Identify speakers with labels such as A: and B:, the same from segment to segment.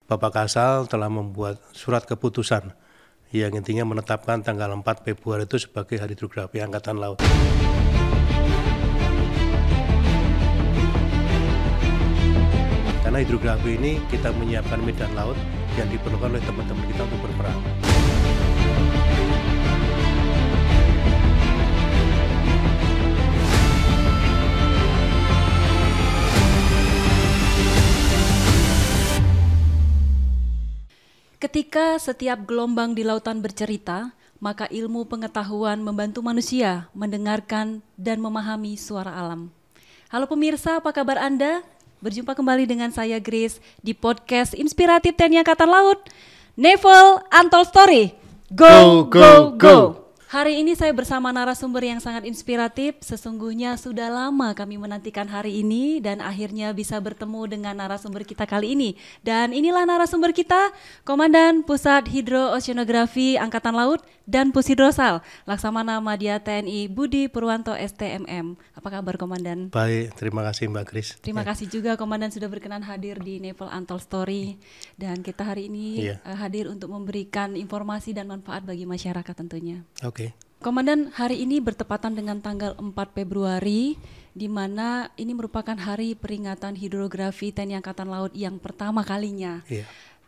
A: Bapak Kasal telah membuat surat keputusan yang intinya menetapkan tanggal 4 Februari itu sebagai Hari Hidrografi Angkatan Laut. Karena hidrografi ini kita menyiapkan medan laut yang diperlukan oleh teman-teman kita untuk berperang.
B: Ketika setiap gelombang di lautan bercerita, maka ilmu pengetahuan membantu manusia mendengarkan dan memahami suara alam. Halo pemirsa, apa kabar Anda? Berjumpa kembali dengan saya Grace di podcast inspiratif TNI Angkatan Laut, Naval Untold Story. Go, go, go! Hari ini saya bersama narasumber yang sangat inspiratif. Sesungguhnya sudah lama kami menantikan hari ini dan akhirnya bisa bertemu dengan narasumber kita kali ini. Dan inilah narasumber kita, Komandan Pusat Hidro-Oceanografi Angkatan Laut dan Pushidrosal, Laksamana Madya TNI Budi Purwanto STMM. Apa kabar Komandan?
A: Baik, terima kasih Mbak Kris.
B: Terima kasih juga Komandan sudah berkenan hadir di Naval Untold Story. Dan kita hari ini hadir untuk memberikan informasi dan manfaat bagi masyarakat tentunya.
A: Oke.
B: Komandan, hari ini bertepatan dengan tanggal 4 Februari, di mana ini merupakan hari peringatan hidrografi TNI Angkatan Laut yang pertama kalinya.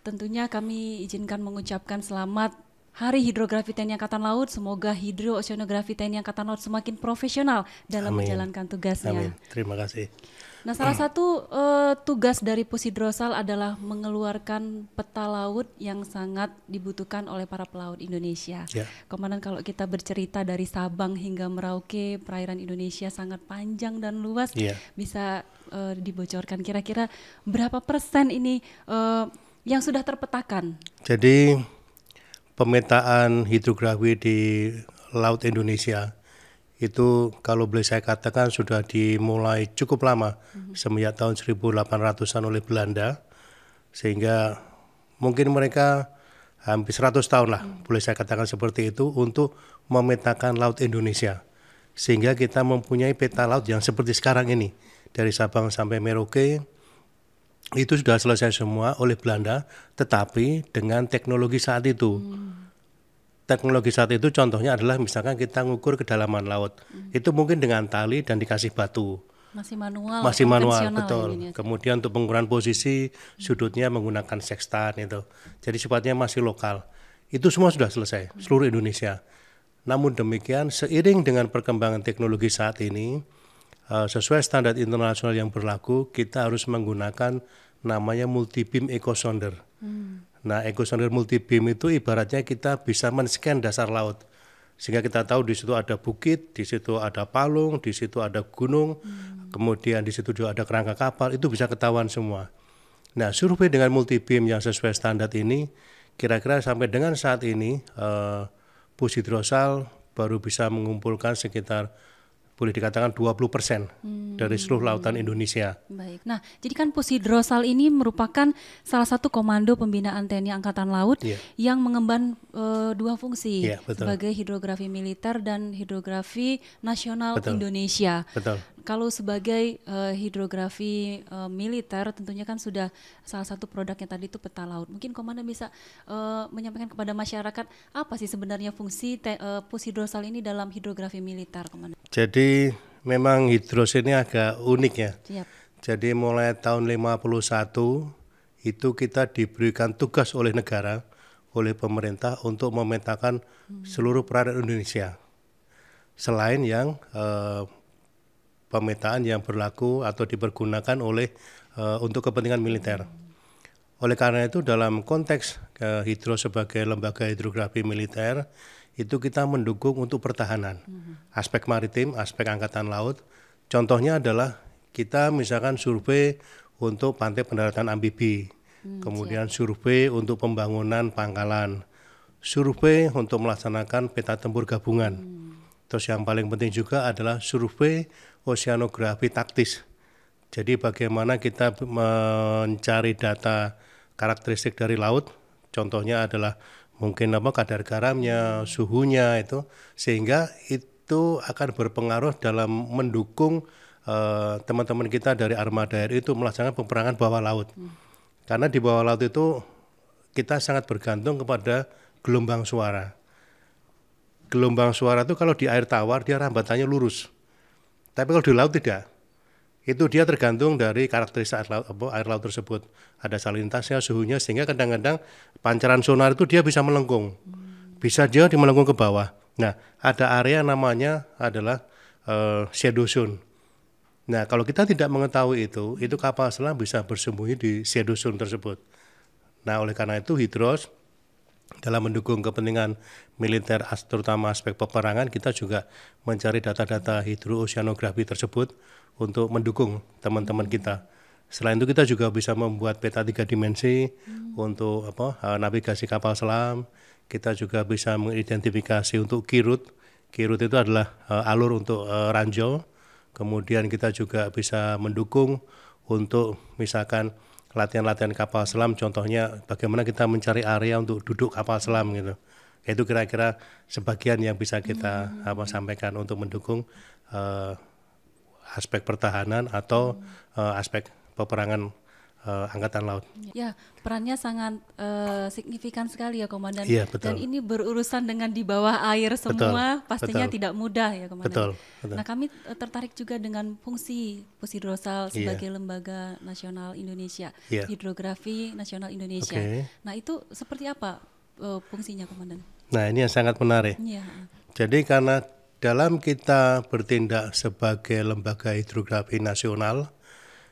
B: Tentunya kami izinkan mengucapkan selamat Hari Hidrografi TNI Angkatan Laut. Semoga hidro-oceanografi TNI Angkatan Laut semakin profesional dalam menjalankan tugasnya.
A: Amin. Terima kasih.
B: Nah, salah satu tugas dari Pushidrosal adalah mengeluarkan peta laut yang sangat dibutuhkan oleh para pelaut Indonesia. Komandan, kalau kita bercerita dari Sabang hingga Merauke, perairan Indonesia sangat panjang dan luas. Bisa dibocorkan kira-kira berapa persen ini yang sudah terpetakan?
A: Jadi pemetaan hidrografi di Laut Indonesia itu kalau boleh saya katakan sudah dimulai cukup lama, semenjak tahun 1800-an oleh Belanda, sehingga mungkin mereka hampir 100 tahun lah, boleh saya katakan seperti itu, untuk memetakan Laut Indonesia. Sehingga kita mempunyai peta laut yang seperti sekarang ini, dari Sabang sampai Merauke, itu sudah selesai semua oleh Belanda, tetapi dengan teknologi saat itu. Teknologi saat itu contohnya adalah misalkan kita ngukur kedalaman laut, itu mungkin dengan tali dan dikasih batu.
B: Masih manual,
A: betul. Kemudian untuk pengukuran posisi sudutnya menggunakan sextant itu. Jadi sifatnya masih lokal. Itu semua sudah selesai seluruh Indonesia. Namun demikian seiring dengan perkembangan teknologi saat ini, sesuai standar internasional yang berlaku, kita harus menggunakan namanya multi beam echo sounder. Nah, echo sounder multi beam itu ibaratnya kita bisa men-scan dasar laut. Sehingga kita tahu di situ ada bukit, di situ ada palung, di situ ada gunung, kemudian di situ juga ada kerangka kapal, itu bisa ketahuan semua. Nah, survei dengan multi beam yang sesuai standar ini, kira-kira sampai dengan saat ini, Pushidrosal baru bisa mengumpulkan sekitar boleh dikatakan 20% dari seluruh lautan Indonesia.
B: Baik. Nah, jadi kan Pushidrosal ini merupakan salah satu komando pembinaan TNI Angkatan Laut yang mengemban dua fungsi sebagai hidrografi militer dan hidrografi nasional Indonesia. Kalau sebagai hidrografi militer tentunya kan sudah salah satu produknya tadi itu peta laut. Mungkin Komandan bisa menyampaikan kepada masyarakat apa sih sebenarnya fungsi Pushidrosal ini dalam hidrografi militer, Komandan?
A: Jadi memang hidros ini agak unik ya. Jadi mulai tahun 51 itu kita diberikan tugas oleh negara, oleh pemerintah untuk memetakan seluruh perairan Indonesia. Selain yang pemetaan yang berlaku atau dipergunakan oleh untuk kepentingan militer. Oleh karena itu dalam konteks Hidro sebagai lembaga hidrografi militer, itu kita mendukung untuk pertahanan, aspek maritim, aspek angkatan laut. Contohnya adalah kita misalkan survei untuk pantai pendaratan amfibi, kemudian survei untuk pembangunan pangkalan, survei untuk melaksanakan peta tempur gabungan. Terus yang paling penting juga adalah survei oceanografi taktis. Jadi bagaimana kita mencari data karakteristik dari laut, contohnya adalah mungkin kadar garamnya, suhunya itu, sehingga itu akan berpengaruh dalam mendukung teman-teman kita dari armada air itu melaksanakan peperangan bawah laut. Karena di bawah laut itu kita sangat bergantung kepada gelombang suara. Gelombang suara itu kalau di air tawar dia rambatannya lurus. Tapi kalau di laut tidak. Itu dia tergantung dari karakteristik air laut tersebut. Ada salinitasnya, suhunya, sehingga kadang-kadang pancaran sonar itu dia bisa melengkung. Bisa dia melengkung ke bawah. Nah, ada area namanya adalah shadow zone. Nah, kalau kita tidak mengetahui itu kapal selam bisa bersembunyi di shadow zone tersebut. Nah, oleh karena itu Hydros dalam mendukung kepentingan militer, terutama aspek peperangan, kita juga mencari data-data hidrooceanografi tersebut untuk mendukung teman-teman kita. Selain itu kita juga bisa membuat peta 3 dimensi untuk navigasi kapal selam. Kita juga bisa mengidentifikasi untuk kirut. Kirut itu adalah alur untuk ranjau. Kemudian kita juga bisa mendukung untuk misalkan latihan-latihan kapal selam, contohnya bagaimana kita mencari area untuk duduk kapal selam gitu. Itu kira-kira sebagian yang bisa kita sampaikan untuk mendukung aspek pertahanan atau aspek peperangan Angkatan Laut.
B: Ya, perannya sangat signifikan sekali ya Komandan.
A: Iya, betul.
B: Dan ini berurusan dengan di bawah air semua, pastinya
A: betul.
B: tidak mudah ya Komandan.
A: Betul.
B: Nah, kami tertarik juga dengan fungsi Pushydrosal sebagai lembaga nasional Indonesia, Hidrografi Nasional Indonesia. Nah, itu seperti apa fungsinya Komandan?
A: Nah, ini yang sangat menarik.
B: Iya.
A: Jadi karena dalam kita bertindak sebagai lembaga hidrografi nasional,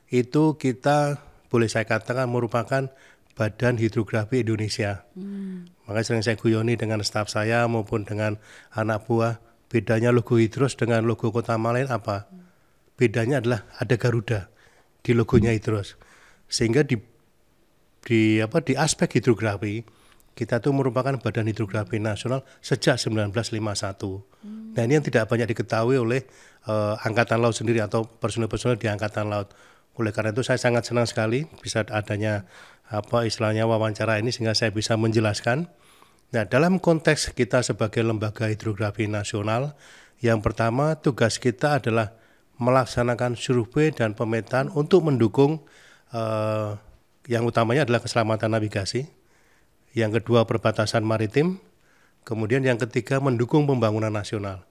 A: itu kita boleh saya katakan merupakan Badan Hidrografi Indonesia. Makanya sering saya guyoni dengan staf saya maupun dengan anak buah, bedanya logo Hydros dengan logo Kota Malang apa? Bedanya adalah ada Garuda di logonya Hydros. Sehingga di aspek hidrografi kita tuh merupakan Badan Hidrografi Nasional sejak 1951. Nah, ini yang tidak banyak diketahui oleh Angkatan Laut sendiri atau personel-personel di Angkatan Laut. Oleh karena itu saya sangat senang sekali bisa adanya istilahnya wawancara ini sehingga saya bisa menjelaskan. Nah, dalam konteks kita sebagai lembaga hidrografi nasional, yang pertama tugas kita adalah melaksanakan survei dan pemetaan untuk mendukung yang utamanya adalah keselamatan navigasi. Yang kedua perbatasan maritim. Kemudian yang ketiga mendukung pembangunan nasional.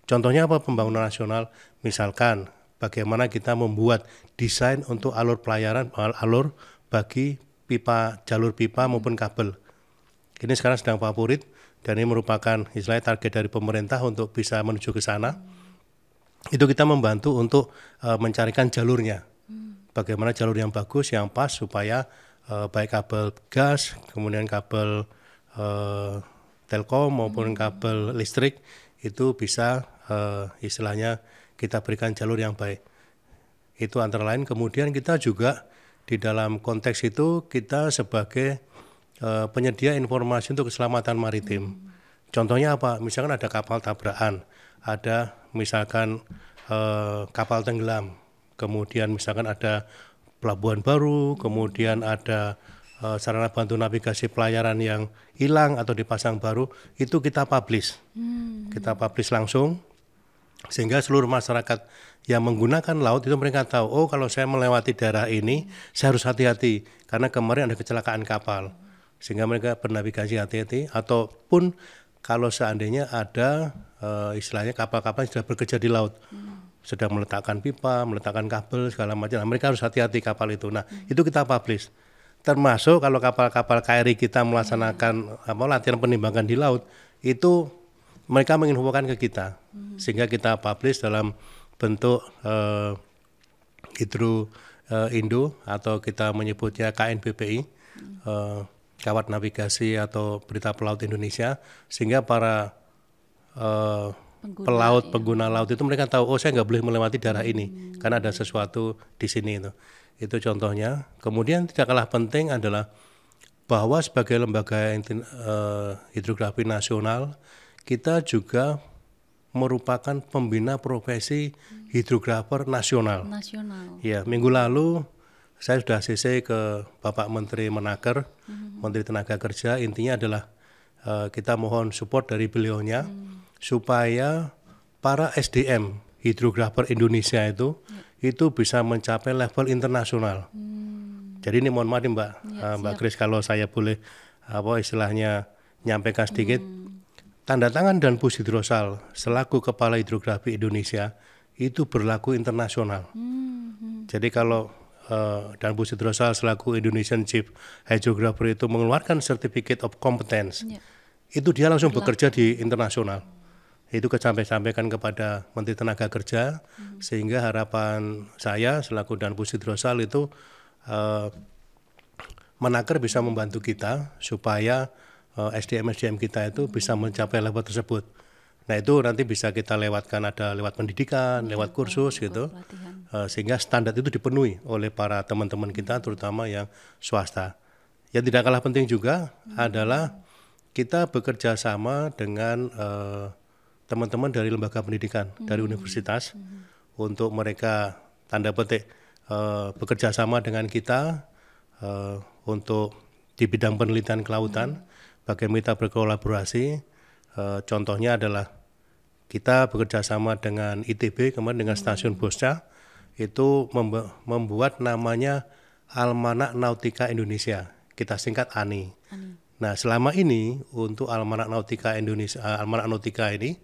A: Contohnya apa pembangunan nasional? Misalkan bagaimana kita membuat desain untuk alur pelayaran, alur bagi pipa, jalur pipa maupun kabel. Ini sekarang sedang favorit dan ini merupakan istilahnya target dari pemerintah untuk bisa menuju ke sana. Itu kita membantu untuk mencarikan jalurnya. Bagaimana jalur yang bagus, yang pas supaya baik kabel gas, kemudian kabel telkom maupun kabel listrik itu bisa istilahnya kita berikan jalur yang baik. Itu antara lain. Kemudian kita juga di dalam konteks itu kita sebagai penyedia informasi untuk keselamatan maritim. Contohnya apa? Misalkan ada kapal tabrakan, ada misalkan kapal tenggelam, kemudian misalkan ada pelabuhan baru, kemudian ada sarana bantu navigasi pelayaran yang hilang atau dipasang baru, itu kita publish. Kita publish langsung. Sehingga seluruh masyarakat yang menggunakan laut itu mereka tahu, oh kalau saya melewati daerah ini, saya harus hati-hati karena kemarin ada kecelakaan kapal. Sehingga mereka bernavigasi hati-hati, ataupun kalau seandainya ada istilahnya kapal-kapal yang sudah bekerja di laut, sedang meletakkan pipa, meletakkan kabel segala macam, nah, mereka harus hati-hati kapal itu. Nah, itu kita publish. Termasuk kalau kapal-kapal KRI kita melaksanakan latihan penimbangan di laut, itu mereka menginfokan ke kita, sehingga kita publish dalam bentuk Hidro Indo atau kita menyebutnya KNBPI, Kawat Navigasi atau Berita Pelaut Indonesia, sehingga para pelaut, pengguna laut itu mereka tahu, oh saya nggak boleh melewati daerah ini, karena ada sesuatu di sini itu. Itu contohnya. Kemudian tidak kalah penting adalah bahwa sebagai lembaga hidrografi nasional, kita juga merupakan pembina profesi hidrografer nasional. Ya, minggu lalu saya sudah CC ke Bapak Menteri Menaker, Menteri Tenaga Kerja. Intinya adalah kita mohon support dari beliaunya supaya para SDM hidrografer Indonesia itu bisa mencapai level internasional. Jadi ini mohon maaf nih Mbak Kris kalau saya boleh istilahnya nyampaikan sedikit. Tanda tangan dan bus hidrosal selaku Kepala Hidrografi Indonesia itu berlaku internasional. Jadi kalau dan bus hidrosal selaku Indonesian Chief Hydrographer itu mengeluarkan Certificate of Competence, itu dia langsung bekerja di internasional. Itu sampaikan kepada Menteri Tenaga Kerja, sehingga harapan saya selaku dan bus hidrosal itu Menaker bisa membantu kita supaya SDM kita itu bisa mencapai level tersebut. Nah itu nanti bisa kita lewatkan, ada lewat pendidikan, lewat kursus gitu, sehingga standar itu dipenuhi oleh para teman-teman kita, terutama yang swasta. Yang tidak kalah penting juga adalah kita bekerja sama dengan teman-teman dari lembaga pendidikan, dari universitas, untuk mereka tanda petik bekerja sama dengan kita untuk di bidang penelitian kelautan. Bagaimana kita berkolaborasi, contohnya adalah kita bekerja sama dengan ITB, kemudian dengan Stasiun Bosca, itu membuat namanya Almanak Nautika Indonesia, kita singkat ANI. Nah selama ini untuk Almanak Nautika Indonesia, Almanak Nautika ini,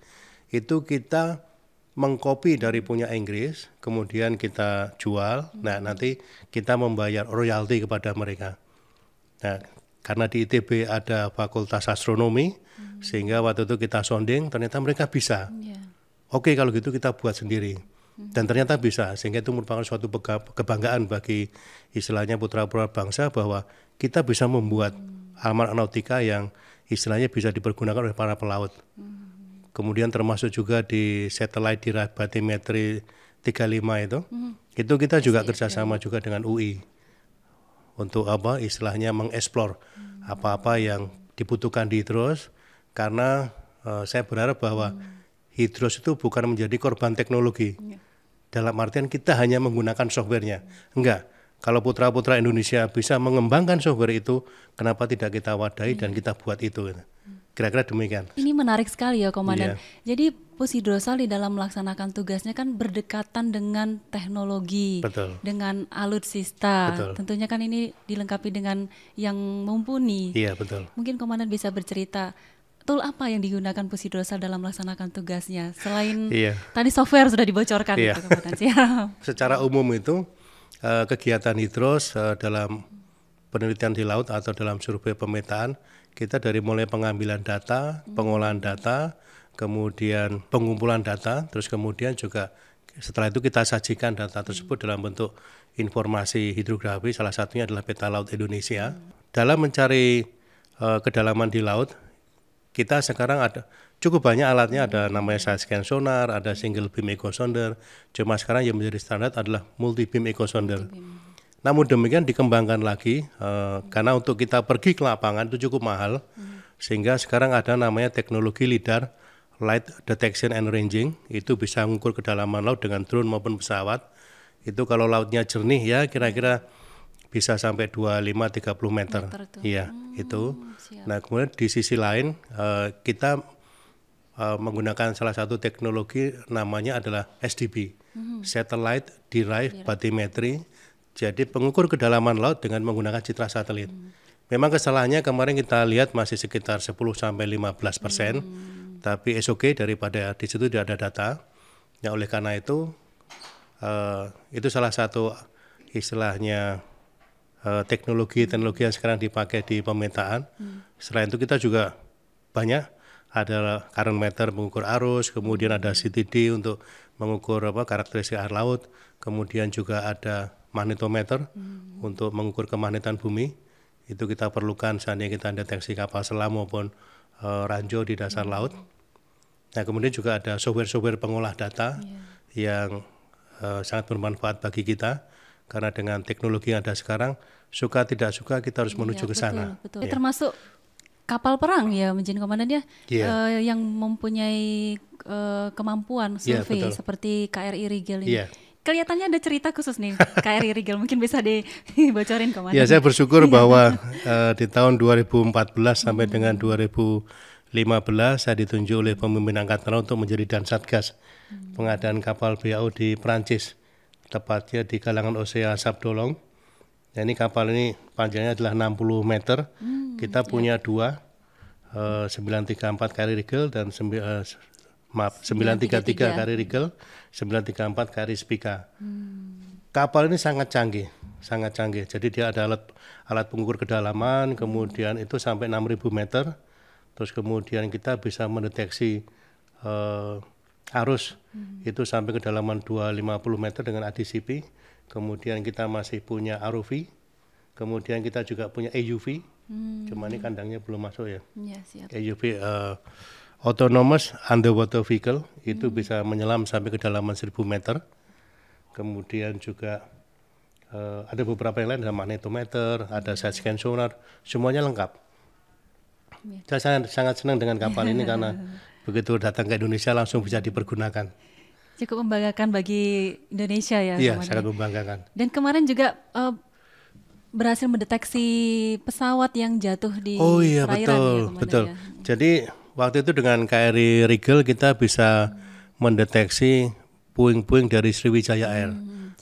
A: itu kita mengcopy dari punya Inggris, kemudian kita jual, nah nanti kita membayar royalti kepada mereka. Nah, karena di ITB ada Fakultas Astronomi, sehingga waktu itu kita sounding, ternyata mereka bisa. Oke, kalau gitu kita buat sendiri. Dan ternyata bisa, sehingga itu merupakan suatu kebanggaan bagi istilahnya putra-putra bangsa bahwa kita bisa membuat Almanak Nautika yang istilahnya bisa dipergunakan oleh para pelaut. Kemudian termasuk juga di satelit di batimetri 35 itu kita juga kerjasama juga dengan UI. Untuk istilahnya mengeksplor apa-apa yang dibutuhkan di hidros, karena saya berharap bahwa hidros itu bukan menjadi korban teknologi. Dalam artian kita hanya menggunakan softwarenya. Enggak, kalau putra-putra Indonesia bisa mengembangkan software itu, kenapa tidak kita wadahi dan kita buat itu. Kira-kira demikian.
B: Ini menarik sekali ya Komandan. Jadi Pus Hidrosal di dalam melaksanakan tugasnya kan berdekatan dengan teknologi, dengan alutsista. Tentunya kan ini dilengkapi dengan yang mumpuni.
A: Iya, betul.
B: Mungkin Komandan bisa bercerita, tool apa yang digunakan Pus Hidrosal dalam melaksanakan tugasnya? Selain tadi software sudah dibocorkan. Gitu, Komandan.
A: Secara umum itu kegiatan hidros dalam penelitian di laut atau dalam survei pemetaan, kita dari mulai pengambilan data, pengolahan data, kemudian pengumpulan data, terus kemudian juga setelah itu kita sajikan data tersebut dalam bentuk informasi hidrografi, salah satunya adalah peta laut Indonesia. Dalam mencari kedalaman di laut, kita sekarang ada cukup banyak alatnya, ada namanya side scan sonar, ada single beam echo sounder, cuma sekarang yang menjadi standar adalah multi beam echo sounder. Namun demikian dikembangkan lagi, karena untuk kita pergi ke lapangan itu cukup mahal, sehingga sekarang ada namanya teknologi LIDAR, Light Detection and Ranging, itu bisa mengukur kedalaman laut dengan drone maupun pesawat. Itu kalau lautnya jernih ya kira-kira bisa sampai 25-30 meter. Iya, itu. Siap. Nah kemudian di sisi lain kita menggunakan salah satu teknologi namanya adalah SDB, Satellite Derived Bathymetry. Jadi pengukur kedalaman laut dengan menggunakan citra satelit. Memang kesalahannya kemarin kita lihat masih sekitar 10-15%, tapi SOG daripada di situ tidak ada data. Ya oleh karena itu salah satu istilahnya teknologi yang sekarang dipakai di pemetaan. Selain itu kita juga banyak ada current meter mengukur arus, kemudian ada CTD untuk mengukur karakteristik air laut, kemudian juga ada magnetometer untuk mengukur kemagnetan bumi. Itu kita perlukan seandainya kita deteksi kapal selam maupun ranjau di dasar laut. Nah kemudian juga ada software pengolah data yang sangat bermanfaat bagi kita, karena dengan teknologi yang ada sekarang, suka tidak suka kita harus menuju ke sana.
B: Betul. Termasuk kapal perang ya, Menjen Komandan ya, yang mempunyai kemampuan survei seperti KRI Rigel ini. Kelihatannya ada cerita khusus nih KRI Rigel, mungkin bisa dibocorin Komandan.
A: Ya, saya bersyukur bahwa di tahun 2014 sampai dengan 2015 saya ditunjuk oleh pemimpin Angkatan Laut untuk menjadi Dansatgas pengadaan kapal BAU di Prancis, tepatnya di kalangan Osea Sabdolong. Nah, ini kapal ini panjangnya adalah 60 meter. Kita punya dua, 934 kri Rigel dan 933 kri Rigel, 934 kri Spica. Kapal ini sangat canggih. Jadi dia ada alat pengukur kedalaman, kemudian itu sampai 6.000 meter. Terus kemudian kita bisa mendeteksi arus itu sampai kedalaman 250 meter dengan ADCP. Kemudian kita masih punya ROV, kemudian kita juga punya AUV, cuma ini kandangnya belum masuk ya.
B: Siap.
A: AUV Autonomous Underwater Vehicle, itu bisa menyelam sampai kedalaman 1.000 meter. Kemudian juga ada beberapa yang lain, ada magnetometer, ada side scan sonar, semuanya lengkap. Saya sangat senang dengan kapal ini karena begitu datang ke Indonesia langsung bisa dipergunakan.
B: Cukup membanggakan bagi Indonesia ya.
A: Iya, sangat membanggakan.
B: Dan kemarin juga berhasil mendeteksi pesawat yang jatuh di perairan.
A: Betul. Jadi waktu itu dengan KRI Rigel kita bisa mendeteksi puing-puing dari Sriwijaya Air.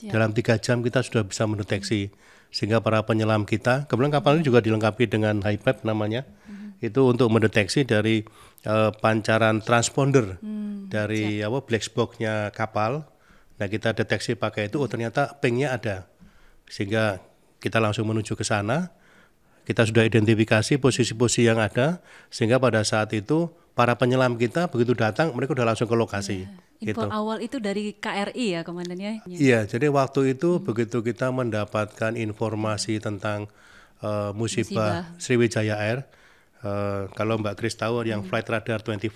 A: Dalam 3 jam kita sudah bisa mendeteksi, sehingga para penyelam kita, kemudian kapal ini juga dilengkapi dengan HiPAP namanya, itu untuk mendeteksi dari pancaran transponder dari black box-nya kapal. Nah, kita deteksi pakai itu, ternyata pingnya ada, sehingga kita langsung menuju ke sana. Kita sudah identifikasi posisi-posisi yang ada, sehingga pada saat itu para penyelam kita begitu datang mereka sudah langsung ke lokasi.
B: Info awal itu dari KRI ya komandannya?
A: Iya, jadi waktu itu begitu kita mendapatkan informasi tentang musibah Sriwijaya Air, kalau Mbak Kris tahu yang Flight Radar 24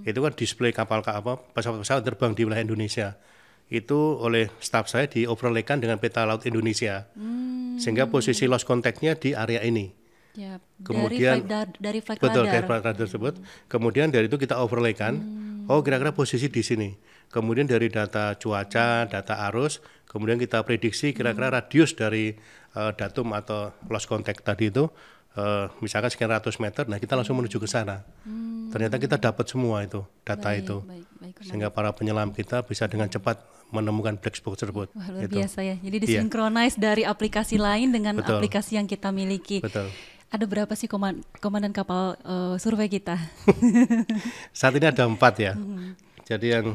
A: itu kan display pesawat-pesawat terbang di wilayah Indonesia. Itu oleh staf saya di overlaykan dengan peta laut Indonesia, sehingga posisi lost contact-nya di area ini.
B: Ya,
A: kemudian
B: dari flight
A: betul,
B: radar.
A: dari flight radar tersebut. Kemudian dari itu kita overlaykan, kira-kira posisi di sini. Kemudian dari data cuaca, data arus, kemudian kita prediksi kira-kira radius dari datum atau lost contact tadi itu, misalkan sekian ratus meter, nah kita langsung menuju ke sana. Ternyata kita dapat semua itu, data itu. Sehingga para penyelam kita bisa dengan cepat menemukan black box tersebut.
B: Wah, luar biasa ya. Jadi disinkronize dari aplikasi lain dengan aplikasi yang kita miliki.
A: Betul.
B: Ada berapa sih komandan kapal survei kita?
A: Saat ini ada 4 ya. Jadi yang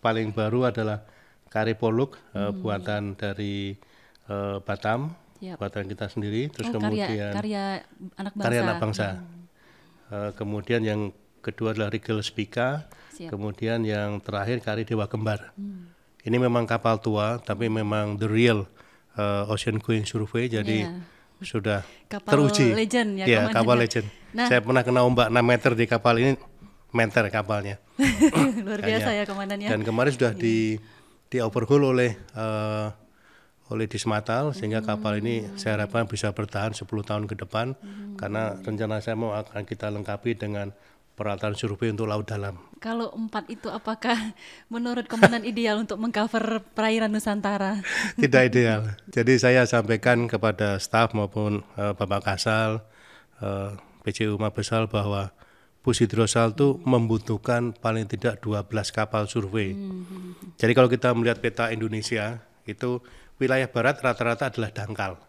A: paling baru adalah KRI Poluk, buatan dari Batam, buatan kita sendiri. Terus kemudian
B: karya anak bangsa.
A: Karya anak bangsa. Kemudian yang kedua adalah Rigel Spica. Kemudian yang terakhir KRI Dewa Kembar. Ini memang kapal tua, tapi memang the real ocean going survey. Jadi sudah
B: kapal
A: teruji.
B: Legend ya,
A: kapal legend. Nah, saya pernah kena ombak 6 meter di kapal ini, meter kapalnya.
B: Luar biasa ya komandannya.
A: Dan kemarin sudah di overhaul oleh Dismatal, sehingga kapal ini saya harapkan bisa bertahan 10 tahun ke depan, karena rencana saya mau akan kita lengkapi dengan peralatan survei untuk laut dalam.
B: Kalau 4 itu apakah menurut komandan ideal untuk mengcover perairan Nusantara?
A: Tidak ideal. Jadi saya sampaikan kepada staf maupun Bapak Kasal, PCU Mabesal bahwa Pushidrosal itu membutuhkan paling tidak 12 kapal survei. Jadi kalau kita melihat peta Indonesia, itu wilayah barat rata-rata adalah dangkal.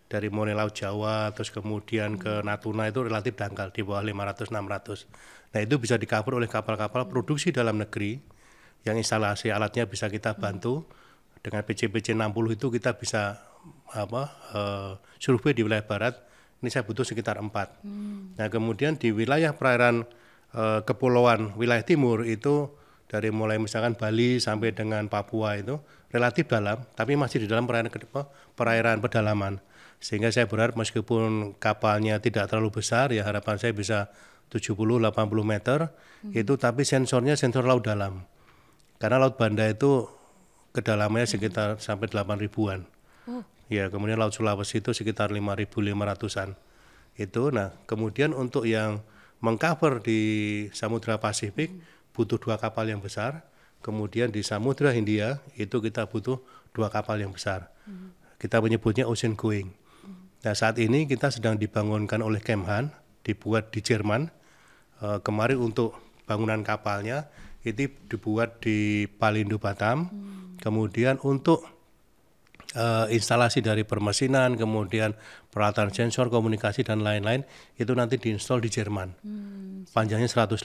A: Dari mulai Laut Jawa, terus kemudian ke Natuna itu relatif dangkal, di bawah 500-600. Nah itu bisa di-cover oleh kapal-kapal produksi dalam negeri, yang instalasi alatnya bisa kita bantu. Dengan PC-PC 60 itu kita bisa survei di wilayah barat, ini saya butuh sekitar 4. Nah kemudian di wilayah perairan kepulauan wilayah timur itu, dari mulai misalkan Bali sampai dengan Papua itu relatif dalam, tapi masih di dalam perairan pedalaman. Sehingga saya berharap meskipun kapalnya tidak terlalu besar, ya harapan saya bisa 70-80 meter, itu tapi sensornya sensor laut dalam. Karena Laut Banda itu kedalamannya sekitar sampai 8 ribuan. Ya, kemudian Laut Sulawesi itu sekitar 5.500-an. Itu, nah kemudian untuk yang mengcover di Samudra Pasifik butuh 2 kapal yang besar, kemudian di Samudra Hindia itu kita butuh 2 kapal yang besar. Kita menyebutnya ocean going. Nah saat ini kita sedang dibangunkan oleh Kemhan, dibuat di Jerman. Kemarin untuk bangunan kapalnya itu dibuat di Palindo Batam. Kemudian untuk instalasi dari permesinan, kemudian peralatan sensor, komunikasi dan lain-lain itu nanti diinstal di Jerman. Panjangnya 105.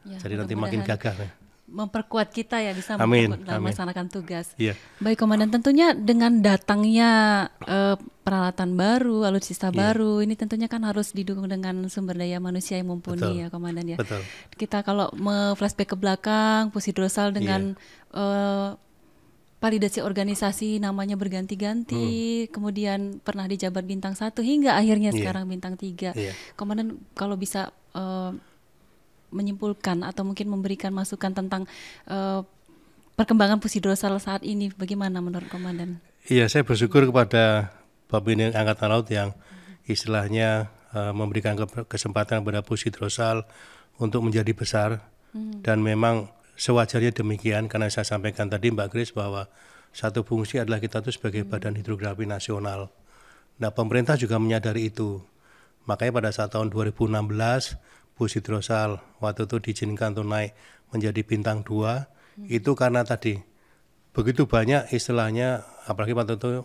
B: Ya,
A: Jadi nanti makin gagah ya.
B: Memperkuat kita ya bisa
A: Amin,
B: dalam
A: amin.
B: melaksanakan tugas.
A: Iya.
B: Baik Komandan, tentunya dengan datangnya peralatan baru, alutsista baru, ini tentunya kan harus didukung dengan sumber daya manusia yang mumpuni.
A: Betul.
B: Ya Komandan ya.
A: Betul.
B: Kita kalau flashback ke belakang, Pusidrosal dengan validasi organisasi namanya berganti-ganti, kemudian pernah di jabat bintang 1 hingga akhirnya sekarang bintang 3. Komandan kalau bisa menyimpulkan atau mungkin memberikan masukan tentang perkembangan Pusidrosal saat ini, bagaimana menurut Komandan?
A: Iya, saya bersyukur kepada Pembina Angkatan Laut yang istilahnya memberikan kesempatan kepada Pusidrosal untuk menjadi besar, dan memang sewajarnya demikian, karena saya sampaikan tadi Mbak Grace bahwa satu fungsi adalah kita itu sebagai Badan Hidrografi Nasional. Nah, pemerintah juga menyadari itu. Makanya pada saat tahun 2016 Pusidrosal waktu itu diizinkan untuk naik menjadi bintang 2, itu karena tadi begitu banyak istilahnya, apalagi waktu itu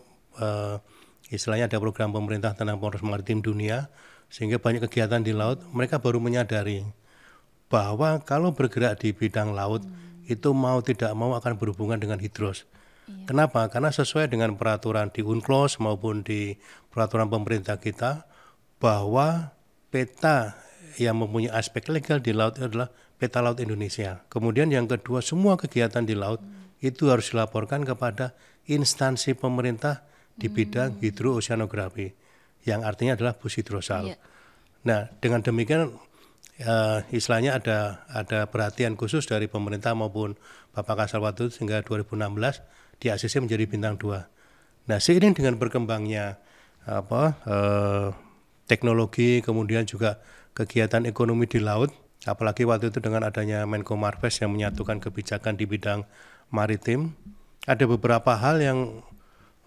A: istilahnya ada program pemerintah tentang poros maritim dunia, sehingga banyak kegiatan di laut, mereka baru menyadari bahwa kalau bergerak di bidang laut itu mau tidak mau akan berhubungan dengan hidros. Kenapa? Karena sesuai dengan peraturan di UNCLOS maupun di peraturan pemerintah kita, bahwa peta yang mempunyai aspek legal di laut adalah peta laut Indonesia. Kemudian yang kedua, semua kegiatan di laut itu harus dilaporkan kepada instansi pemerintah di bidang hidrooceanografi, yang artinya adalah Pusidrosal. Nah, dengan demikian istilahnya ada perhatian khusus dari pemerintah maupun Bapak Kasal waktu itu, sehingga 2016 di ACC menjadi bintang 2. Nah, seiring dengan berkembangnya teknologi, kemudian juga kegiatan ekonomi di laut, apalagi waktu itu dengan adanya Menko Marves yang menyatukan kebijakan di bidang maritim, ada beberapa hal yang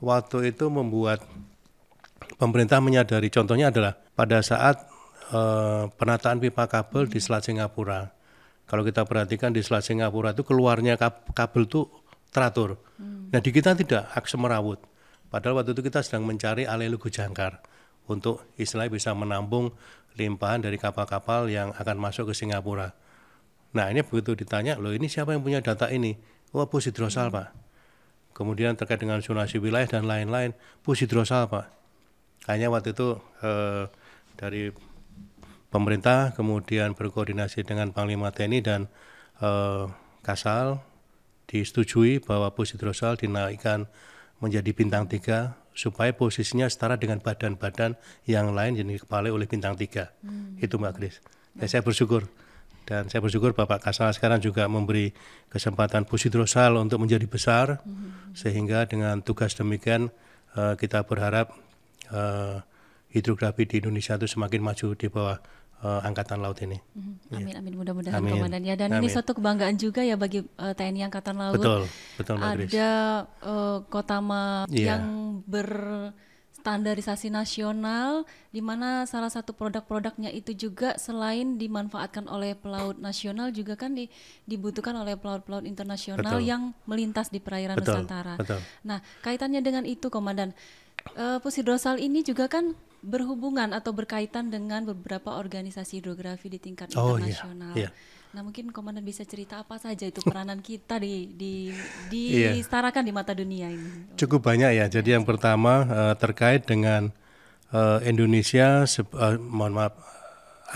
A: waktu itu membuat pemerintah menyadari. Contohnya adalah pada saat penataan pipa kabel di Selat Singapura. Kalau kita perhatikan di Selat Singapura itu keluarnya kabel itu teratur. Nah, di kita tidak, akse merawut. Padahal waktu itu kita sedang mencari Ale Lugu Jangkar untuk istilahnya bisa menampung limpahan dari kapal-kapal yang akan masuk ke Singapura. Nah, ini begitu ditanya, loh ini siapa yang punya data ini? Oh, Pusidrosal, Pak. Kemudian terkait dengan zonasi wilayah dan lain-lain, Pusidrosal, Pak. Hanya waktu itu dari pemerintah kemudian berkoordinasi dengan Panglima TNI dan Kasal, disetujui bahwa Pusidrosal dinaikkan menjadi bintang 3 supaya posisinya setara dengan badan-badan yang lain yang dikepalai oleh bintang 3. Itu Mbak Grace. Saya bersyukur. Dan saya bersyukur Bapak Kasal sekarang juga memberi kesempatan Pusidrosal untuk menjadi besar, sehingga dengan tugas demikian kita berharap hidrografi di Indonesia itu semakin maju di bawah Angkatan Laut ini.
B: Amin, amin, mudah-mudahan Komandan ya. Dan ini suatu kebanggaan juga ya bagi TNI Angkatan Laut.
A: Betul Mbak Grace.
B: Ada Kotama yang berstandarisasi nasional, di mana salah satu produk-produknya itu juga selain dimanfaatkan oleh pelaut nasional, juga kan dibutuhkan oleh pelaut-pelaut internasional yang melintas di perairan Nusantara. Nah, kaitannya dengan itu Komandan, Pusidrosal ini juga kan berhubungan atau berkaitan dengan beberapa organisasi hidrografi di tingkat internasional. Nah, mungkin Komandan bisa cerita apa saja itu peranan kita disetarakan di mata dunia ini.
A: Cukup banyak ya. Jadi yang pertama terkait dengan Indonesia,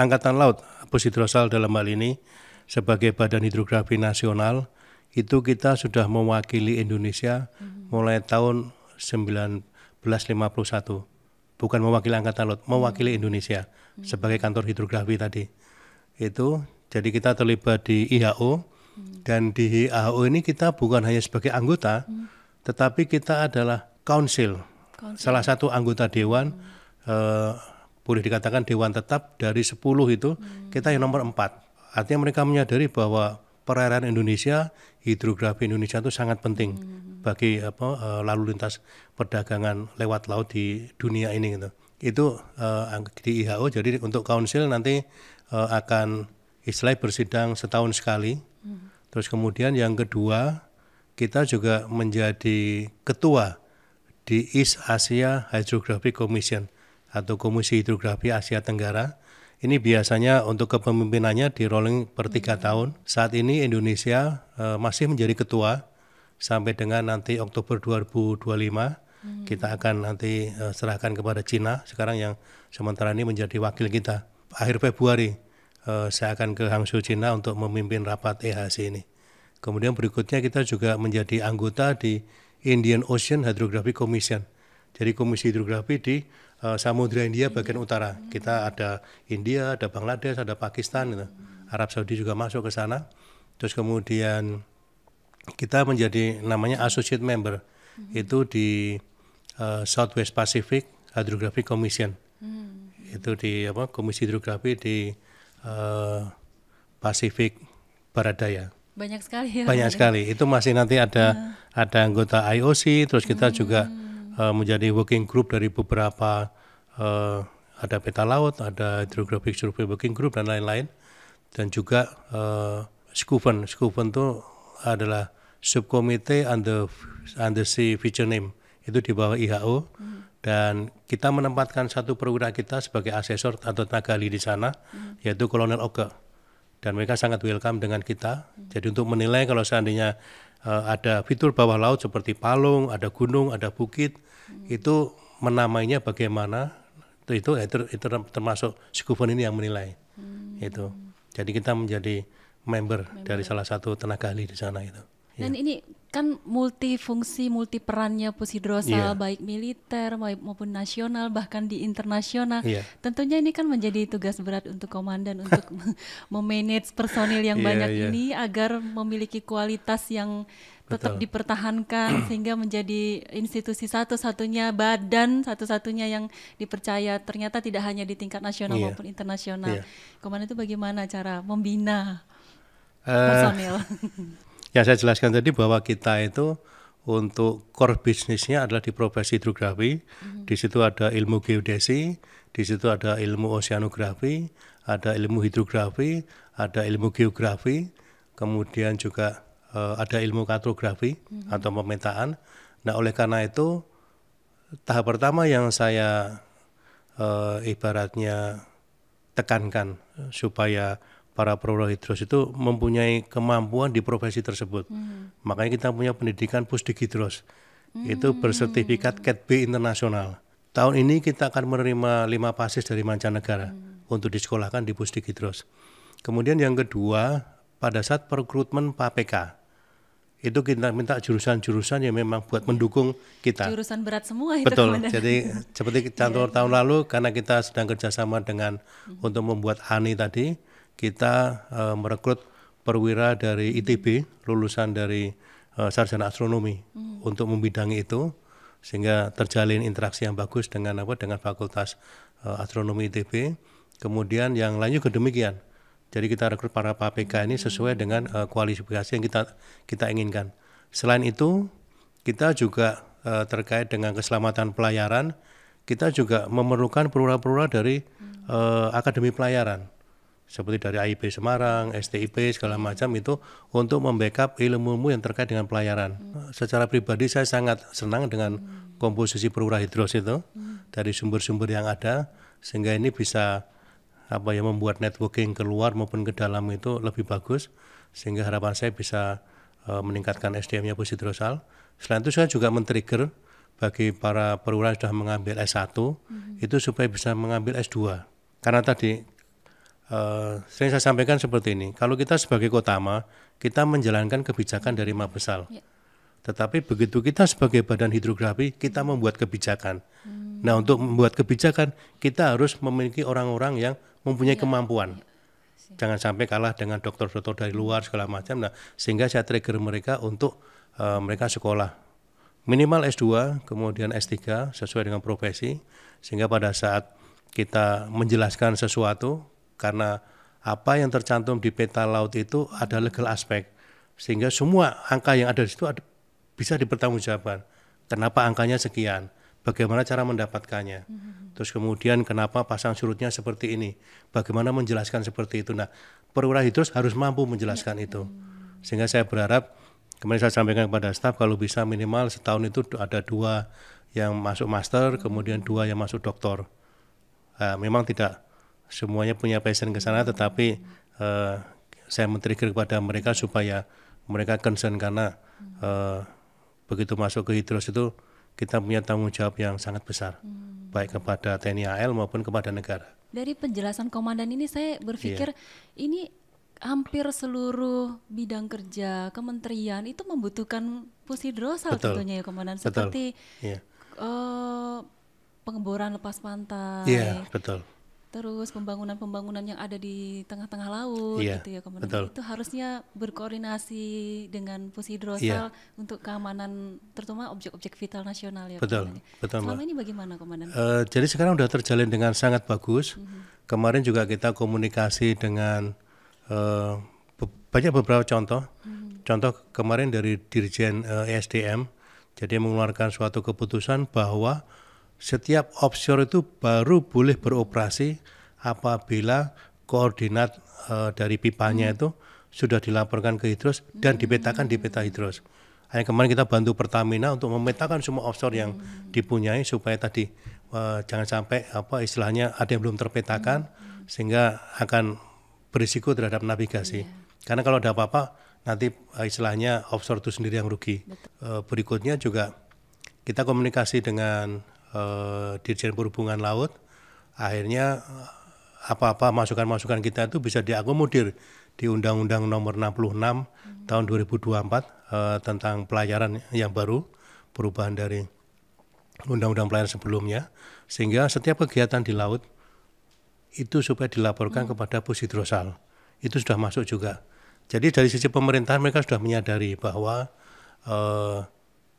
A: Angkatan Laut Pusidrosal dalam hal ini sebagai Badan Hidrografi Nasional, itu kita sudah mewakili Indonesia mulai tahun 1951. Bukan mewakili Angkatan Laut, mewakili Indonesia sebagai kantor hidrografi tadi. Itu, jadi kita terlibat di IHO, dan di IHO ini kita bukan hanya sebagai anggota, tetapi kita adalah council. Salah satu anggota dewan, boleh dikatakan dewan tetap dari 10 itu, kita yang nomor 4. Artinya mereka menyadari bahwa perairan Indonesia, hidrografi Indonesia itu sangat penting bagi lalu lintas perdagangan lewat laut di dunia ini gitu. Itu di IHO. Jadi untuk council nanti akan istilahnya bersidang setahun sekali. Terus kemudian yang kedua, kita juga menjadi ketua di East Asia Hydrographic Commission atau Komisi Hidrografi Asia Tenggara. Ini biasanya untuk kepemimpinannya di rolling per 3 tahun. Saat ini Indonesia masih menjadi ketua sampai dengan nanti Oktober 2025. Kita akan nanti serahkan kepada Cina sekarang yang sementara ini menjadi wakil kita. Akhir Februari saya akan ke Hangzhou, Cina untuk memimpin rapat EHC ini. Kemudian berikutnya kita juga menjadi anggota di Indian Ocean Hydrographic Commission. Jadi Komisi Hidrografi di Samudra India bagian utara. Kita ada India, ada Bangladesh, ada Pakistan, gitu. Arab Saudi juga masuk ke sana. Terus kemudian kita menjadi namanya associate member. Itu di Southwest Pacific Hydrographic Commission. Itu di Komisi Hidrografi di Pasifik Barat Daya.
B: Banyak sekali ya.
A: Banyak sekali. Itu masih nanti ada anggota IOC, terus kita juga menjadi working group dari beberapa ada peta laut, ada Hydrographic Survey Working Group dan lain-lain. Dan juga SCUFEN. SCUFEN itu adalah Subcommittee Undersea Future Name. Itu di bawah IHO. Dan kita menempatkan satu perwira kita sebagai asesor atau tenaga ahli di sana, yaitu Kolonel Oke. Dan mereka sangat welcome dengan kita. Jadi untuk menilai kalau seandainya ada fitur bawah laut seperti palung, ada gunung, ada bukit, itu menamainya bagaimana, itu termasuk SCUFEN ini yang menilai. Itu. Jadi kita menjadi member dari salah satu tenaga ahli di sana itu.
B: Dan ini kan multifungsi, multiperannya Pushidrosal, baik militer maupun nasional, bahkan di internasional. Tentunya ini kan menjadi tugas berat untuk komandan untuk memanage personil yang banyak ini agar memiliki kualitas yang tetap dipertahankan sehingga menjadi institusi satu-satunya, badan satu-satunya yang dipercaya ternyata tidak hanya di tingkat nasional maupun internasional. Komandan itu bagaimana cara membina personil?
A: Ya saya jelaskan tadi bahwa kita itu untuk core bisnisnya adalah di profesi hidrografi. Di situ ada ilmu geodesi, di situ ada ilmu oceanografi, ada ilmu hidrografi, ada ilmu geografi, kemudian juga ada ilmu kartografi atau pemetaan. Nah oleh karena itu tahap pertama yang saya ibaratnya tekankan supaya para perwira hidros itu mempunyai kemampuan di profesi tersebut. Makanya kita punya pendidikan Pusdikidros. Itu bersertifikat Cat B internasional. Tahun ini kita akan menerima 5 pasis dari mancanegara untuk disekolahkan di Pusdikidros. Kemudian yang kedua, pada saat perekrutmen PAPK, itu kita minta jurusan-jurusan yang memang buat mendukung kita.
B: Jurusan berat semua itu.
A: Betul, jadi seperti contoh tahun lalu, karena kita sedang kerjasama dengan untuk membuat ANI tadi, kita merekrut perwira dari ITB, lulusan dari sarjana astronomi untuk membidangi itu, sehingga terjalin interaksi yang bagus dengan Fakultas Astronomi ITB. Kemudian yang lain juga demikian. Jadi kita rekrut para PAPK ini sesuai dengan kualifikasi yang kita inginkan. Selain itu, kita juga terkait dengan keselamatan pelayaran, kita juga memerlukan perwira-perwira dari Akademi Pelayaran. Seperti dari AIP Semarang, STIP, segala macam itu untuk membackup ilmu-ilmu yang terkait dengan pelayaran. Secara pribadi saya sangat senang dengan komposisi perwira hidros itu dari sumber-sumber yang ada, sehingga ini bisa membuat networking keluar maupun ke dalam itu lebih bagus, sehingga harapan saya bisa meningkatkan SDM-nya Pushidrosal. Selain itu saya juga men-trigger bagi para perwira yang sudah mengambil S1 itu supaya bisa mengambil S2. Karena tadi sering saya sampaikan seperti ini, kalau kita sebagai Kotama, kita menjalankan kebijakan dari Mabesal. Tetapi begitu kita sebagai badan hidrografi, kita membuat kebijakan. Nah untuk membuat kebijakan, kita harus memiliki orang-orang yang mempunyai kemampuan. Jangan sampai kalah dengan dokter-dokter dari luar segala macam. Nah sehingga saya trigger mereka untuk mereka sekolah. Minimal S2, kemudian S3 sesuai dengan profesi. Sehingga pada saat kita menjelaskan sesuatu, karena apa yang tercantum di peta laut itu ada legal aspek, sehingga semua angka yang ada di situ bisa dipertanggungjawabkan. Kenapa angkanya sekian? Bagaimana cara mendapatkannya? Terus kemudian kenapa pasang surutnya seperti ini? Bagaimana menjelaskan seperti itu? Nah, perwira hidros harus mampu menjelaskan itu. Sehingga saya berharap Kemarin saya sampaikan kepada staf kalau bisa minimal setahun itu ada 2 yang masuk master, kemudian 2 yang masuk doktor. Memang tidak semuanya punya passion ke sana, tetapi saya men-trigger kepada mereka supaya mereka concern karena begitu masuk ke Hidros itu kita punya tanggung jawab yang sangat besar, baik kepada TNI AL maupun kepada negara.
B: Dari penjelasan komandan ini saya berpikir ini hampir seluruh bidang kerja kementerian itu membutuhkan pushidrosal tentunya ya komandan, seperti pengeboran lepas pantai,
A: betul.
B: Terus pembangunan yang ada di tengah-tengah laut gitu ya komandan.
A: Betul.
B: Itu harusnya berkoordinasi dengan pushidrosal untuk keamanan terutama objek-objek vital nasional ya komandan.
A: Betul.
B: Selama ini bagaimana komandan?
A: Jadi sekarang sudah terjalin dengan sangat bagus. Kemarin juga kita komunikasi dengan banyak beberapa contoh. Contoh kemarin dari Dirjen ESDM, jadi mengeluarkan suatu keputusan bahwa setiap offshore itu baru boleh beroperasi apabila koordinat dari pipanya itu sudah dilaporkan ke Hidros dan dipetakan di peta Hidros. Hanya kemarin kita bantu Pertamina untuk memetakan semua offshore yang dipunyai supaya tadi jangan sampai istilahnya ada yang belum terpetakan sehingga akan berisiko terhadap navigasi. Karena kalau ada apa-apa nanti istilahnya offshore itu sendiri yang rugi. Berikutnya juga kita komunikasi dengan Dirjen Perhubungan Laut, akhirnya apa-apa masukan-masukan kita itu bisa diakomodir di Undang-Undang Nomor 66 tahun 2024 tentang pelayaran yang baru, perubahan dari Undang-Undang Pelayaran sebelumnya, sehingga setiap kegiatan di laut itu supaya dilaporkan kepada pushidrosal. Itu sudah masuk juga. Jadi dari sisi pemerintahan mereka sudah menyadari bahwa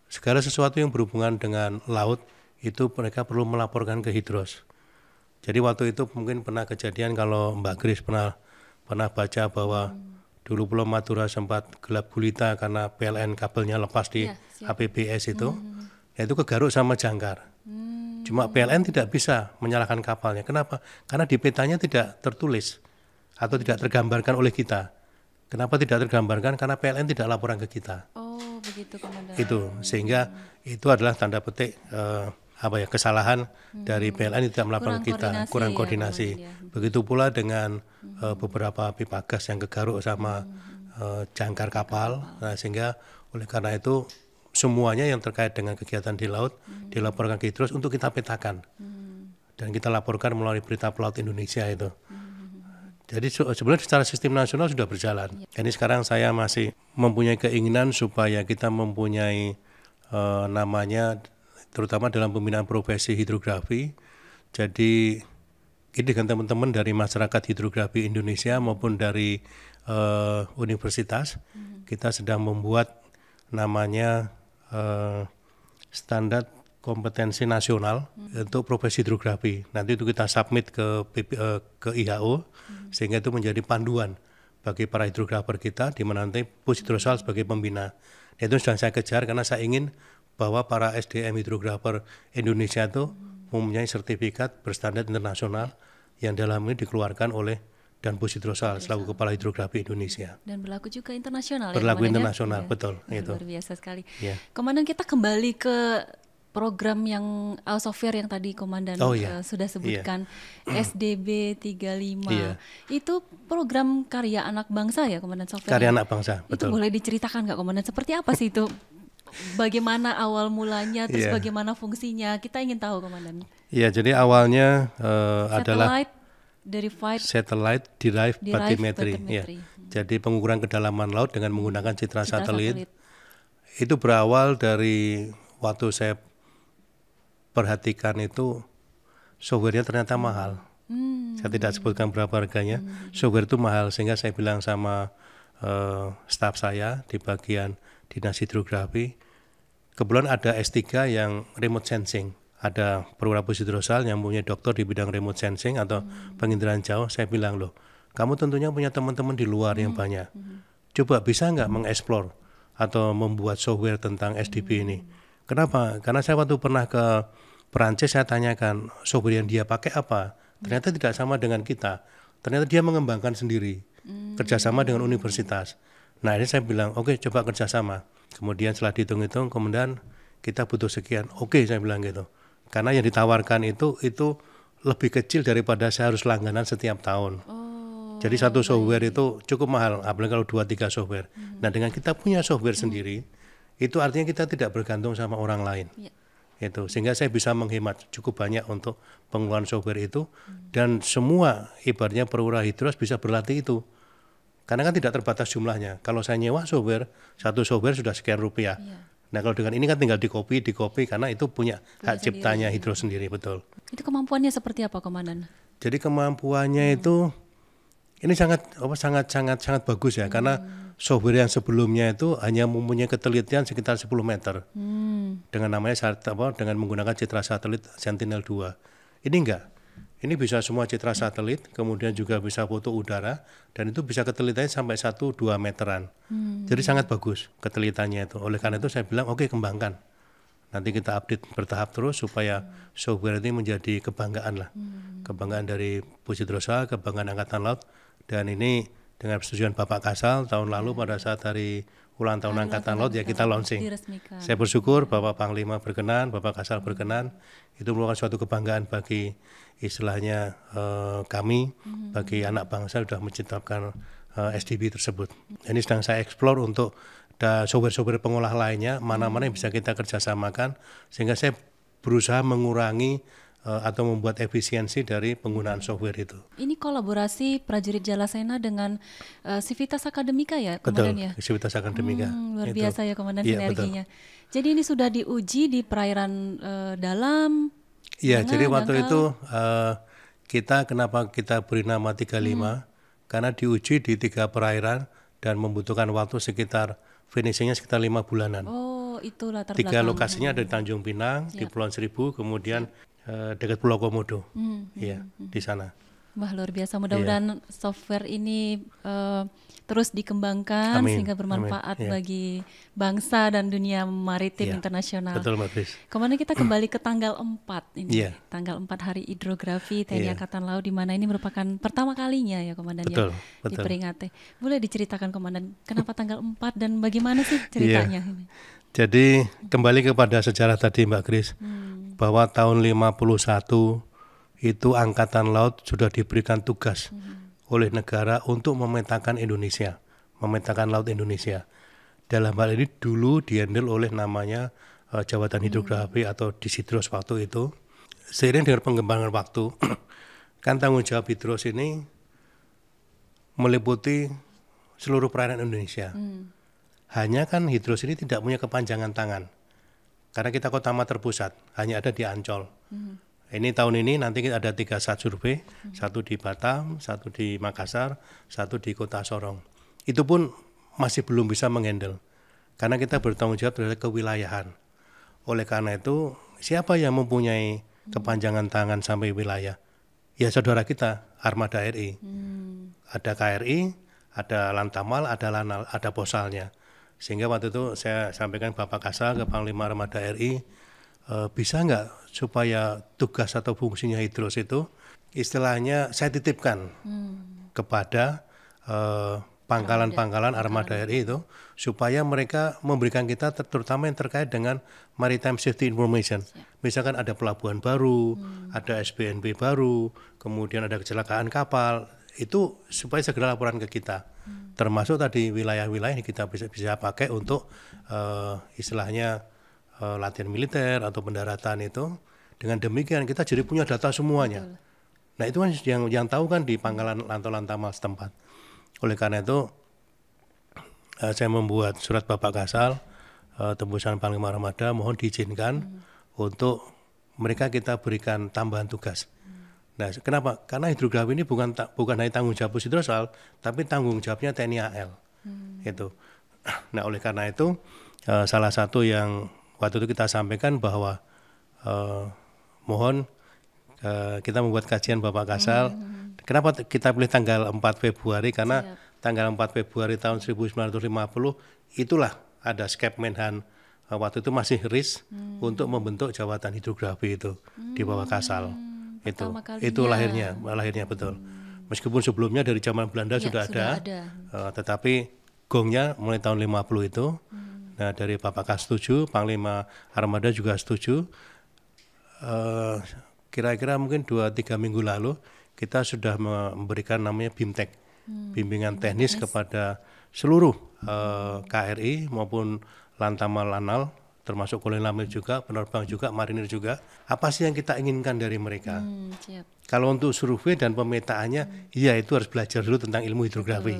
A: segala sesuatu yang berhubungan dengan laut itu mereka perlu melaporkan ke Hidros. Jadi waktu itu mungkin pernah kejadian kalau Mbak Grace pernah baca bahwa dulu Pulau Madura sempat gelap gulita karena PLN kabelnya lepas di APBS itu. Itu kegaruk sama jangkar. Cuma PLN tidak bisa menyalakan kapalnya. Kenapa? Karena di petanya tidak tertulis atau tidak tergambarkan oleh kita. Kenapa tidak tergambarkan? Karena PLN tidak laporan ke kita.
B: Oh, begitu komandan.
A: Itu sehingga itu adalah tanda petik kesalahan dari PLN tidak melaporkan kita, kurang koordinasi. Begitu pula dengan beberapa pipa gas yang kegaruk sama jangkar kapal. Nah, sehingga oleh karena itu semuanya yang terkait dengan kegiatan di laut dilaporkan ke Hidros untuk kita petakan dan kita laporkan melalui Berita Pelaut Indonesia itu. Jadi sebenarnya secara sistem nasional sudah berjalan. Jadi sekarang saya masih mempunyai keinginan supaya kita mempunyai namanya terutama dalam pembinaan profesi hidrografi. Jadi ini dengan teman-teman dari masyarakat hidrografi Indonesia maupun dari universitas, kita sedang membuat namanya standar kompetensi nasional untuk profesi hidrografi. Nanti itu kita submit ke IHO sehingga itu menjadi panduan bagi para hidrografer kita di mana nanti pushidrosal sebagai pembina. Itu sudah saya kejar karena saya ingin bahwa para SDM hidrografer Indonesia itu mempunyai sertifikat berstandar internasional yang dalam ini dikeluarkan oleh dan pushidrosal selaku Kepala Hidrografi Indonesia.
B: Dan berlaku juga internasional
A: berlaku
B: ya?
A: Internasional, ya? Betul.
B: Itu. Luar biasa sekali.
A: Ya.
B: Komandan, kita kembali ke program yang software yang tadi Komandan sudah sebutkan, SDB 35. Itu program karya anak bangsa ya Komandan, software?
A: Karya anak bangsa, betul.
B: Itu boleh diceritakan nggak Komandan, seperti apa sih itu? Bagaimana awal mulanya, terus bagaimana fungsinya? Kita ingin tahu Komandan.
A: Iya, jadi awalnya adalah Satellite Derived Bathymetry. Ya. Jadi pengukuran kedalaman laut dengan menggunakan citra satelit. Itu berawal dari waktu saya perhatikan itu softwarenya ternyata mahal. Saya tidak sebutkan berapa harganya. Software itu mahal sehingga saya bilang sama staf saya di bagian dinas hidrografi, kebetulan ada S3 yang remote sensing. Ada program pushidrosal yang punya dokter di bidang remote sensing atau penginderaan jauh. Saya bilang, loh, kamu tentunya punya teman-teman di luar yang banyak. Coba bisa nggak mengeksplor atau membuat software tentang SDB ini? Kenapa? Karena saya waktu pernah ke Perancis, saya tanyakan software yang dia pakai apa. Ternyata tidak sama dengan kita. Ternyata dia mengembangkan sendiri, kerjasama dengan universitas. Nah ini saya bilang, oke, coba kerjasama. Kemudian setelah dihitung-hitung, kemudian kita butuh sekian. Oke, saya bilang gitu. Karena yang ditawarkan itu lebih kecil daripada saya harus langganan setiap tahun. Jadi satu software itu cukup mahal, apalagi kalau 2-3 software. Nah, dengan kita punya software sendiri, itu artinya kita tidak bergantung sama orang lain. Itu sehingga saya bisa menghemat cukup banyak untuk pengeluaran software itu, dan semua ibaratnya perwira hidros bisa berlatih itu. Karena kan tidak terbatas jumlahnya. Kalau saya nyewa software, satu software sudah sekian rupiah. Nah, kalau dengan ini kan tinggal di copy karena itu punya hak ciptanya hidros sendiri, betul.
B: Itu kemampuannya seperti apa, Komandan?
A: Jadi kemampuannya itu ini sangat bagus ya, karena software yang sebelumnya itu hanya mempunyai ketelitian sekitar 10 meter dengan namanya dengan menggunakan citra satelit Sentinel-2. Ini enggak, ini bisa semua citra satelit, kemudian juga bisa foto udara, dan itu bisa ketelitiannya sampai 1-2 meteran. Jadi sangat bagus ketelitiannya itu. Oleh karena itu saya bilang oke, kembangkan. Nanti kita update bertahap terus supaya software ini menjadi kebanggaan lah, kebanggaan dari Pusidrosa, kebanggaan Angkatan Laut. Dan ini dengan persetujuan Bapak Kasal tahun lalu pada saat hari ulang tahun Angkatan Laut ya kita launching. Saya bersyukur Bapak Panglima berkenan, Bapak Kasal berkenan. Itu merupakan suatu kebanggaan bagi istilahnya kami, bagi anak bangsa sudah menciptakan SDB tersebut. Ini sedang saya eksplor untuk software-software pengolah lainnya, mana-mana yang bisa kita kerjasamakan, sehingga saya berusaha mengurangi atau membuat efisiensi dari penggunaan software itu.
B: Ini kolaborasi prajurit Jalasena dengan Civitas Akademika ya, Komandan ya?
A: Betul, Civitas Akademika.
B: Luar biasa ya, Komandan, sinerginya. Jadi ini sudah diuji di perairan dalam?
A: Iya, jadi waktu itu kenapa kita beri nama 35? Karena diuji di 3 perairan dan membutuhkan waktu sekitar finishingnya sekitar 5 bulanan.
B: Oh, itulah
A: 3 lokasinya ada di Tanjung Pinang, di Pulau Seribu, kemudian dekat Pulau Komodo, di sana.
B: Wah, luar biasa. Mudah-mudahan software ini terus dikembangkan sehingga bermanfaat bagi bangsa dan dunia maritim internasional.
A: Betul, Mbak Kris.
B: Kemudian kita kembali ke tanggal 4 ini, tanggal 4 Hari Hidrografi TNI Angkatan Laut, di mana ini merupakan pertama kalinya ya, Komandan,
A: betul.
B: diperingati. Boleh diceritakan, Komandan, kenapa tanggal 4 dan bagaimana sih ceritanya?
A: Jadi kembali kepada sejarah tadi, Mbak Kris, bahwa tahun 51 itu Angkatan Laut sudah diberikan tugas oleh negara untuk memetakan Indonesia, memetakan Laut Indonesia. Dalam hal ini dulu dihandle oleh namanya Jabatan Hidrografi atau Disidros waktu itu. Seiring dengan pengembangan waktu, kan tanggung jawab Hidros ini meliputi seluruh perairan Indonesia. Hanya kan Hidros ini tidak punya kepanjangan tangan. Karena kita kota terpusat, hanya ada di Ancol. Ini tahun ini nanti ada 3 sat survei, 1 di Batam, 1 di Makassar, 1 di Kota Sorong. Itu pun masih belum bisa menghandle, karena kita bertanggung jawab terhadap kewilayahan. Oleh karena itu, siapa yang mempunyai kepanjangan tangan sampai wilayah? Ya saudara kita, Armada RI. Ada KRI, ada Lantamal, ada Lanal, ada Posalnya. Sehingga waktu itu saya sampaikan Bapak Kasal ke Panglima Armada RI, bisa nggak supaya tugas atau fungsinya Hidros itu istilahnya saya titipkan kepada pangkalan-pangkalan Armada RI itu, supaya mereka memberikan kita terutama yang terkait dengan Maritime Safety Information. Misalkan ada pelabuhan baru, ada SBNP baru, kemudian ada kecelakaan kapal, itu supaya segera laporan ke kita. Termasuk tadi wilayah-wilayah yang kita bisa pakai untuk istilahnya latihan militer atau pendaratan itu. Dengan demikian kita jadi punya data semuanya. Nah itu kan yang tahu kan di pangkalan Lantamal setempat. Oleh karena itu saya membuat surat Bapak Kasal, tembusan Panglima Armada, mohon diizinkan untuk mereka kita berikan tambahan tugas. Nah, kenapa? Karena hidrografi ini bukan hanya tanggung jawab Pusidrosal, tapi tanggung jawabnya TNI AL. Itu. Nah, oleh karena itu salah satu yang waktu itu kita sampaikan bahwa mohon kita membuat kajian Bapak Kasal. Kenapa kita pilih tanggal 4 Februari? Karena tanggal 4 Februari tahun 1950 itulah ada Skep Menhan waktu itu masih RIS untuk membentuk Jabatan Hidrografi itu di bawah Kasal. Itu lahirnya betul. Meskipun sebelumnya dari zaman Belanda sudah ada. Tetapi gongnya mulai tahun 50 itu. Nah dari Bapak setuju, Panglima Armada juga setuju. Kira-kira mungkin 2-3 minggu lalu kita sudah memberikan namanya BIMTEK, bimbingan teknis kepada seluruh KRI maupun Lantamal Lanal, termasuk Kolonel juga, penerbang juga, marinir juga. Apa sih yang kita inginkan dari mereka?
B: Siap.
A: Kalau untuk survei dan pemetaannya, iya itu harus belajar dulu tentang ilmu hidrografi,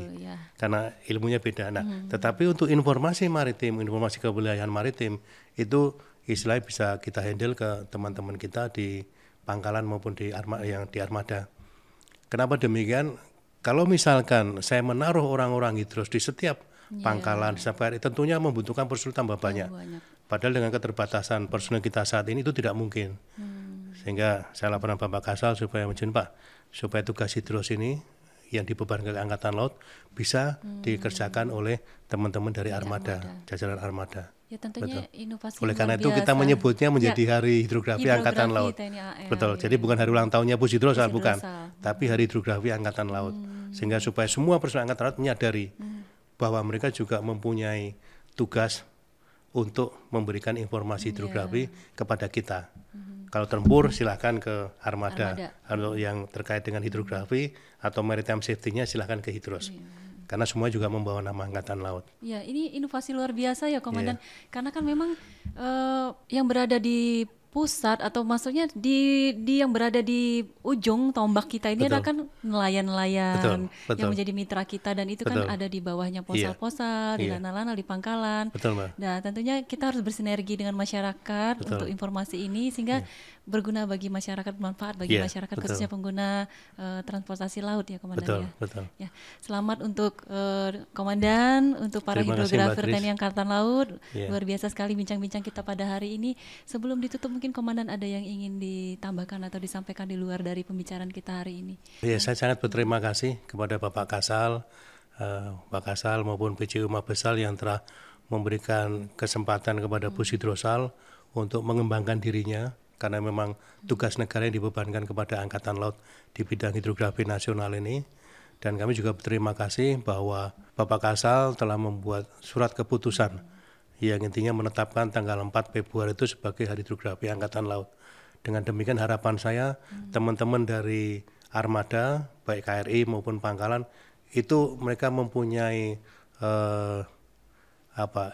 A: karena ilmunya beda. Nah, tetapi untuk informasi maritim, informasi kewilayahan maritim, itu istilahnya bisa kita handle ke teman-teman kita di pangkalan maupun di armada. Kenapa demikian? Kalau misalkan saya menaruh orang-orang hidros di setiap pangkalan, setiap KRI, tentunya membutuhkan personil tambah banyak. Padahal dengan keterbatasan personil kita saat ini itu tidak mungkin. Sehingga saya laporan Bapak Kasal supaya supaya tugas hidros ini yang dibebankan ke Angkatan Laut bisa dikerjakan oleh teman-teman dari armada, jajaran armada.
B: Ya tentunya inovasi.
A: Oleh karena itu kita menyebutnya menjadi Hari Hidrografi Angkatan Laut. Betul. Jadi bukan hari ulang tahunnya Pushidrosal, bukan, tapi Hari Hidrografi Angkatan Laut. Sehingga supaya semua personel Angkatan Laut menyadari bahwa mereka juga mempunyai tugas untuk memberikan informasi hidrografi kepada kita. Kalau tempur silahkan ke armada. Kalau yang terkait dengan hidrografi atau maritime safety-nya silahkan ke hidros. Karena semua juga membawa nama Angkatan Laut.
B: Ya, ini inovasi luar biasa ya Komandan. Karena kan memang yang berada di pusat atau maksudnya di yang berada di ujung tombak kita ini adalah kan nelayan-nelayan yang menjadi mitra kita, dan itu kan ada di bawahnya posal-posal, di lana-lana, di pangkalan. Nah, tentunya kita harus bersinergi dengan masyarakat untuk informasi ini sehingga berguna bagi masyarakat, bermanfaat bagi masyarakat, khususnya pengguna transportasi laut ya Komandan. Ya. Selamat untuk Komandan, untuk para hidrografer TNI Angkatan Laut. Luar biasa sekali bincang-bincang kita pada hari ini. Sebelum ditutup mungkin Komandan ada yang ingin ditambahkan atau disampaikan di luar dari pembicaraan kita hari ini?
A: Ya, saya sangat berterima kasih kepada Bapak Kasal, Pak Kasal maupun PJU Mabesal yang telah memberikan kesempatan kepada Pushidrosal untuk mengembangkan dirinya, karena memang tugas negara yang dibebankan kepada Angkatan Laut di bidang hidrografi nasional ini. Dan kami juga berterima kasih bahwa Bapak Kasal telah membuat surat keputusan yang intinya menetapkan tanggal 4 Februari itu sebagai Hari Hidrografi Angkatan Laut. Dengan demikian harapan saya teman-teman dari armada, baik KRI maupun pangkalan, itu mereka mempunyai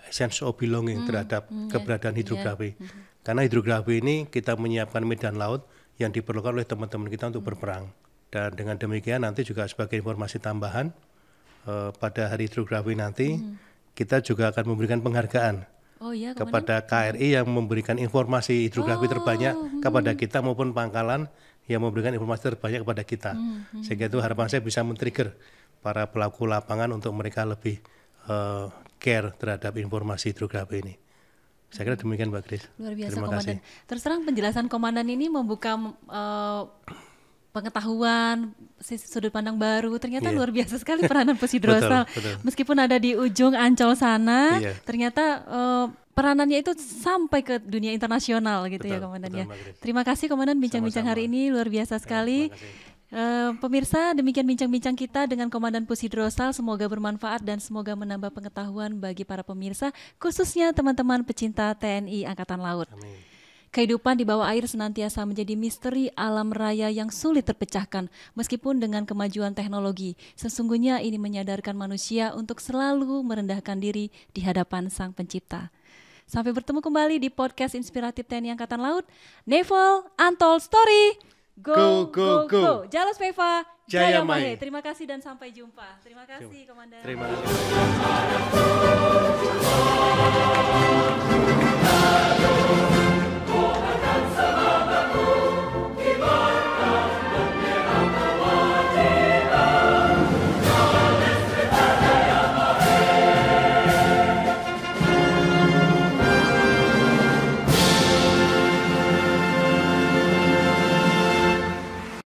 A: sense of belonging terhadap keberadaan hidrografi. Karena hidrografi ini kita menyiapkan medan laut yang diperlukan oleh teman-teman kita untuk berperang. Dan dengan demikian nanti juga sebagai informasi tambahan, pada Hari Hidrografi nanti kita juga akan memberikan penghargaan kepada KRI yang memberikan informasi hidrografi terbanyak kepada kita maupun pangkalan yang memberikan informasi terbanyak kepada kita. Sehingga itu harapan saya bisa men-trigger para pelaku lapangan untuk mereka lebih care terhadap informasi hidrografi ini. Saya kira demikian Mbak Grace.
B: Luar biasa Komandan. Terus terang penjelasan Komandan ini membuka pengetahuan, sudut pandang baru. Ternyata luar biasa sekali peranan Pushidrosal. Meskipun ada di ujung Ancol sana, ternyata peranannya itu sampai ke dunia internasional gitu ya Komandan ya. Terima kasih Komandan bincang-bincang hari ini luar biasa sekali. Pemirsa, demikian bincang-bincang kita dengan Komandan Pushidrosal. Semoga bermanfaat dan semoga menambah pengetahuan bagi para pemirsa, khususnya teman-teman pecinta TNI Angkatan Laut.
A: Amin.
B: Kehidupan di bawah air senantiasa menjadi misteri alam raya yang sulit terpecahkan. Meskipun dengan kemajuan teknologi, sesungguhnya ini menyadarkan manusia untuk selalu merendahkan diri di hadapan Sang Pencipta. Sampai bertemu kembali di podcast inspiratif TNI Angkatan Laut, Naval Untold Story. Go, go, go. Jalos Peva, Jaya Mahe. Terima kasih dan sampai jumpa. Terima kasih Komandan.
A: Terima kasih.